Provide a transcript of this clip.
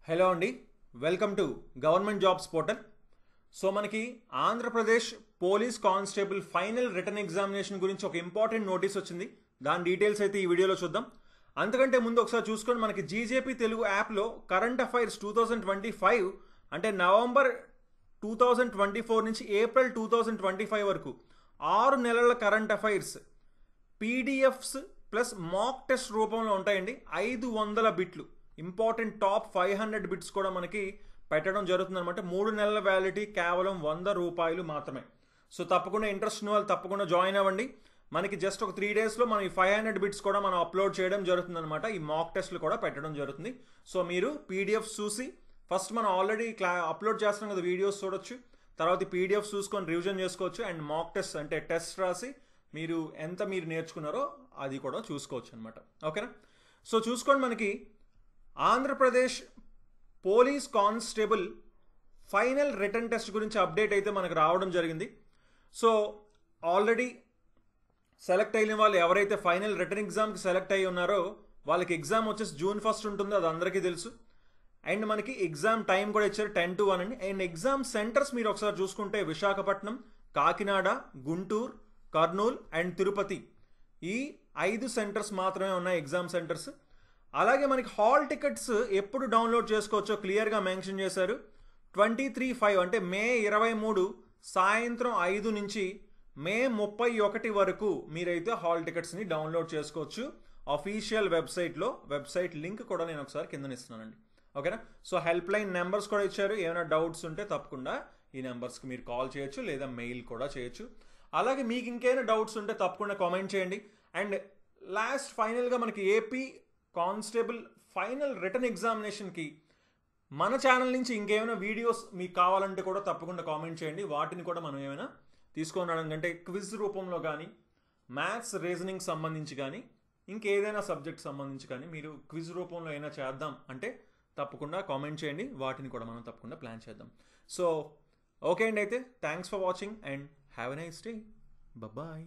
Hello అండి, welcome to government jobs portal. So మనకి Andhra Pradesh police constable final written examination గురించి ఒక ఇంపార్టెంట్ నోటీస్ వచ్చింది. దాని డీటెయిల్స్ అయితే ఈ వీడియోలో చూద్దాం. అంతకంటే ముందు ఒకసారి చూసుకొని మనకి జీజేపీ తెలుగు యాప్లో కరెంట్ అఫైర్స్ 2025 అంటే నవంబర్ 2024 నుంచి ఏప్రిల్ 2025 వరకు 6 నెలల current affairs PDFs plus mock test రూపంలో ఉంటాయండి. 500 బిట్లు ఇంపార్టెంట్ టాప్ 500 బిట్స్ కూడా మనకి పెట్టడం జరుగుతుంది అనమాట. 3 నెలల వ్యాలిడిటీ కేవలం 100 రూపాయలు మాత్రమే. సో తప్పకుండా ఇంట్రెస్ట్ ఉన్న వాళ్ళు తప్పకుండా జాయిన్ అవ్వండి. మనకి జస్ట్ ఒక 3 డేస్లో మనం ఈ 500 బిట్స్ కూడా మనం అప్లోడ్ చేయడం జరుగుతుంది అనమాట. ఈ మాక్ టెస్ట్లు కూడా పెట్టడం జరుగుతుంది. సో మీరు పీడిఎఫ్స్ చూసి ఫస్ట్ మనం ఆల్రెడీ అప్లోడ్ చేస్తాం కదా, వీడియోస్ చూడొచ్చు. తర్వాత ఈ పీడిఎఫ్స్ చూసుకొని రివిజన్ చేసుకోవచ్చు. అండ్ మాక్ టెస్ట్ అంటే టెస్ట్ రాసి మీరు నేర్చుకున్నారో అది కూడా చూసుకోవచ్చు అనమాట. ఓకేనా? సో చూసుకోండి, మనకి Andhra Pradesh police constable final return test గురించి అప్డేట్ అయితే మనకు రావడం జరిగింది. సో ఆల్రెడీ సెలెక్ట్ అయిన వాళ్ళు ఎవరైతే ఫైనల్ రిటర్న్ ఎగ్జామ్కి సెలెక్ట్ అయ్యి ఉన్నారో వాళ్ళకి ఎగ్జామ్ వచ్చేసి June 1 ఉంటుంది, అది అందరికీ తెలుసు. అండ్ మనకి ఎగ్జామ్ టైం కూడా ఇచ్చారు 10 to 1 అని. అండ్ ఎగ్జామ్ సెంటర్స్ మీరు ఒకసారి చూసుకుంటే విశాఖపట్నం, కాకినాడ, గుంటూరు, కర్నూలు అండ్ తిరుపతి, ఈ 5 సెంటర్స్ మాత్రమే ఉన్నాయి ఎగ్జామ్ సెంటర్స్. అలాగే మనకి హాల్ టికెట్స్ ఎప్పుడు డౌన్లోడ్ చేసుకోవచ్చో క్లియర్గా మెన్షన్ చేశారు. 23/5 అంటే మే 23 సాయంత్రం 5 నుంచి మే 31 వరకు మీరైతే హాల్ టికెట్స్ని డౌన్లోడ్ చేసుకోవచ్చు అఫీషియల్ వెబ్సైట్లో. వెబ్సైట్ లింక్ కూడా నేను ఒకసారి కింద ఇస్తున్నానండి. ఓకేనా? సో హెల్ప్ లైన్ నెంబర్స్ కూడా ఇచ్చారు. ఏమైనా డౌట్స్ ఉంటే తప్పకుండా ఈ నెంబర్స్కి మీరు కాల్ చేయొచ్చు లేదా మెయిల్ కూడా చేయొచ్చు. అలాగే మీకు ఇంకేమైనా డౌట్స్ ఉంటే తప్పకుండా కామెంట్ చేయండి. అండ్ లాస్ట్ ఫైనల్గా మనకి ఏపీ కానిస్టేబుల్ ఫైనల్ రిటర్న్ ఎగ్జామినేషన్కి మన ఛానల్ నుంచి ఇంకేమైనా వీడియోస్ మీకు కావాలంటే కూడా తప్పకుండా కామెంట్ చేయండి. వాటిని కూడా మనం ఏమైనా తీసుకొని అంటే క్విజ్ రూపంలో కానీ, మ్యాథ్స్ రీజనింగ్ సంబంధించి కానీ, ఇంకేదైనా సబ్జెక్ట్ సంబంధించి కానీ మీరు క్విజ్ రూపంలో అయినా చేద్దాం అంటే తప్పకుండా కామెంట్ చేయండి. వాటిని కూడా మనం తప్పకుండా ప్లాన్ చేద్దాం. సో ఓకే అండి, అయితే thanks for watching and have a nice day. Bye.